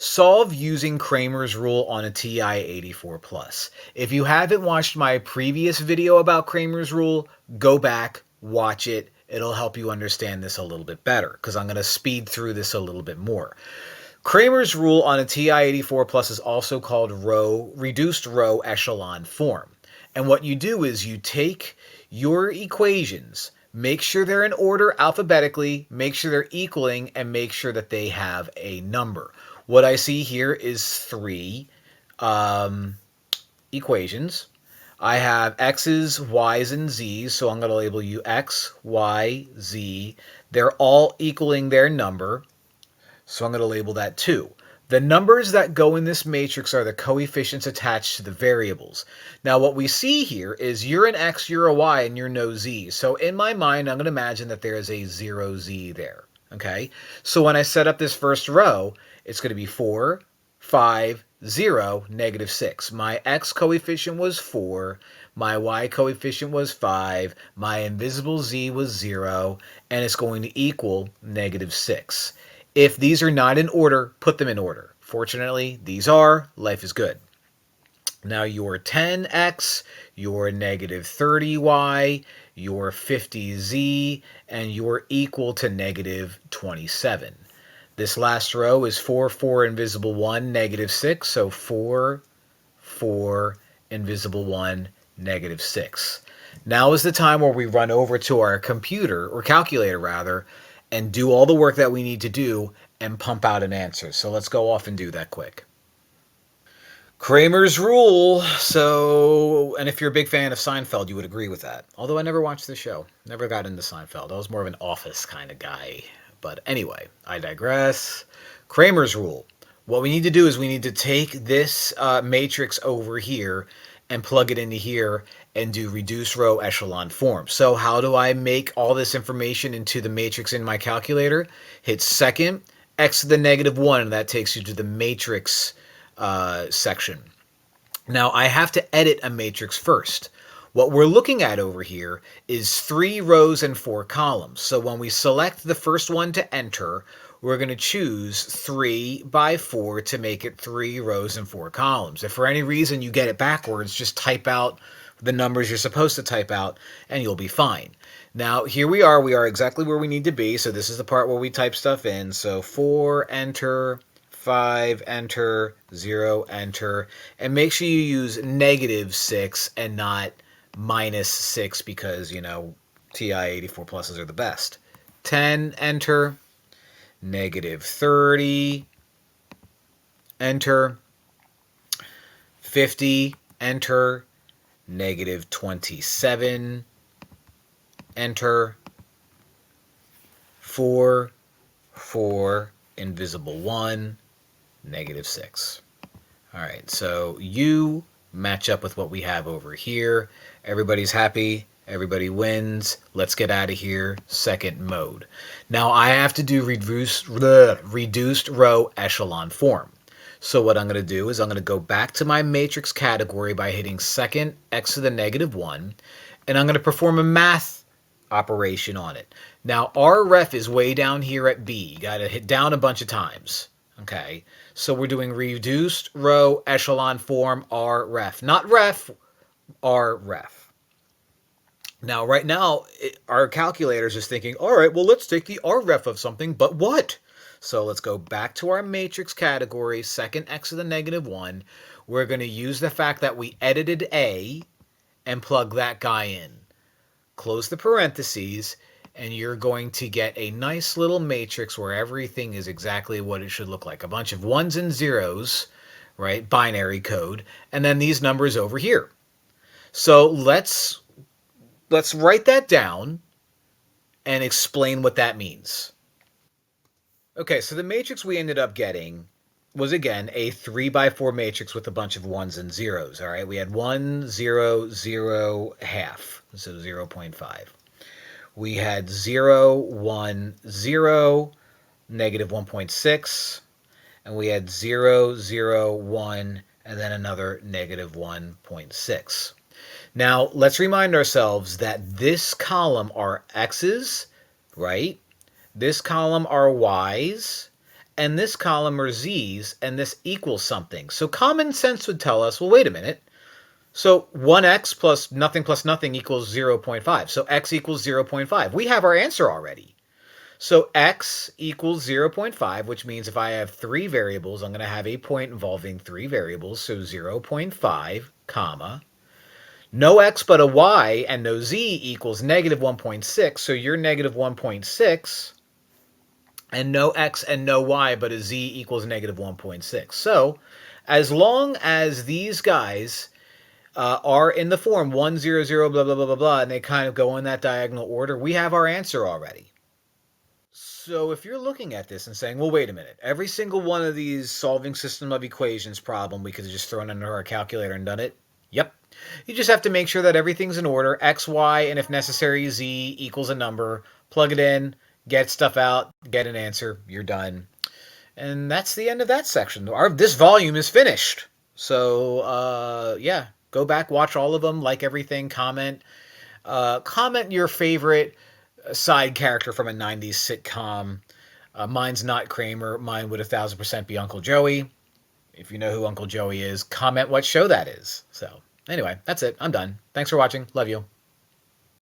Solve using Cramer's rule on a TI-84 Plus. If you haven't watched my previous video about Cramer's rule, go back, watch it. It'll help you understand this a little bit better because I'm going to speed through this a little bit more. Cramer's rule on a TI-84 Plus is also called reduced row echelon form. And what you do is you take your equations, make sure they're in order alphabetically, make sure they're equaling, and make sure that they have a number. What I see here is three equations. I have x's, y's, and z's, so I'm going to label you x, y, z. They're all equaling their number, so I'm going to label that 2. The numbers that go in this matrix are the coefficients attached to the variables. Now what we see here is you're an x, you're a y, and you're no z. So in my mind, I'm going to imagine that there is a 0z there. Okay? So when I set up this first row, it's going to be 4, 5, 0, negative 6. My x coefficient was 4, my y coefficient was 5, my invisible z was 0, and it's going to equal negative 6. If these are not in order, put them in order. Fortunately, these are. Life is good. Now your 10x, your negative 30y, your 50z, and you're equal to negative 27. This last row is 4, 4, invisible 1, negative 6. So 4, 4, invisible 1, negative 6. Now is the time where we run over to our computer, or calculator rather, and do all the work that we need to do and pump out an answer. So let's go off and do that quick. Cramer's rule. So, and if you're a big fan of Seinfeld, you would agree with that. Although I never watched the show. Never got into Seinfeld. I was more of an Office kind of guy. But anyway, I digress. Cramer's rule. What we need to do is we need to take this matrix over here and plug it into here and do reduced row echelon form. So how do I make all this information into the matrix in my calculator? Hit second, x to the negative 1, and that takes you to the matrix section. Now I have to edit a matrix first. What we're looking at over here is 3 rows and 4 columns. So when we select the first one to enter, we're going to choose 3 by 4 to make it 3 rows and 4 columns. If for any reason you get it backwards, just type out the numbers you're supposed to type out and you'll be fine. Now here we are exactly where we need to be. So this is the part where we type stuff in. So 4, enter, 5, enter, 0, enter, and make sure you use negative 6 and not minus 6 because, you know, TI-84 pluses are the best. 10, enter, negative 30, enter, 50, enter, negative 27, enter, 4, 4, invisible 1, negative 6. All right, so you match up with what we have over here. Everybody's happy. Everybody wins. Let's get out of here. Second mode. Now I have to do reduced row echelon form. So what I'm going to do is I'm going to go back to my matrix category by hitting second, x to the negative 1, and I'm going to perform a math operation on it. Now rref is way down here at B. You got to hit down a bunch of times. Okay, so we're doing reduced row echelon form rref, not ref, rref. Now, right now, our calculator is just thinking, all right, well, let's take the rref of something, but what? So let's go back to our matrix category, second x to the negative 1. We're going to use the fact that we edited A and plug that guy in. Close the parentheses, and you're going to get a nice little matrix where everything is exactly what it should look like. A bunch of 1s and 0s, right? Binary code, and then these numbers over here. So let's write that down and explain what that means. Okay, so the matrix we ended up getting was, again, a 3 by 4 matrix with a bunch of 1s and 0s, all right? We had 1, 0, 0, half, so 0.5. We had 0, 1, 0, negative 1.6, and we had 0, 0, 1, and then another negative 1.6. Now, let's remind ourselves that this column are x's, right? This column are y's, and this column are z's, and this equals something. So common sense would tell us, well, wait a minute. So 1x plus nothing equals 0.5. So x equals 0.5. We have our answer already. So x equals 0.5, which means if I have three variables, I'm going to have a point involving three variables. So 0.5, comma. No x but a y and no z equals negative 1.6. So you're negative 1.6. And no x and no y but a z equals negative 1.6. So as long as these guys are in the form 1, 0, 0, blah, blah, blah, blah, blah, and they kind of go in that diagonal order, we have our answer already. So if you're looking at this and saying, well, wait a minute, every single one of these solving system of equations problem, we could have just thrown it into our calculator and done it. Yep. You just have to make sure that everything's in order, x, y, and if necessary, z equals a number. Plug it in, get stuff out, get an answer, you're done. And that's the end of that section. This volume is finished. So, yeah, go back, watch all of them, like everything, comment. Comment your favorite side character from a 90s sitcom. Mine's not Cramer. Mine would 1000% be Uncle Joey. If you know who Uncle Joey is, comment what show that is. So, anyway, that's it. I'm done. Thanks for watching. Love you.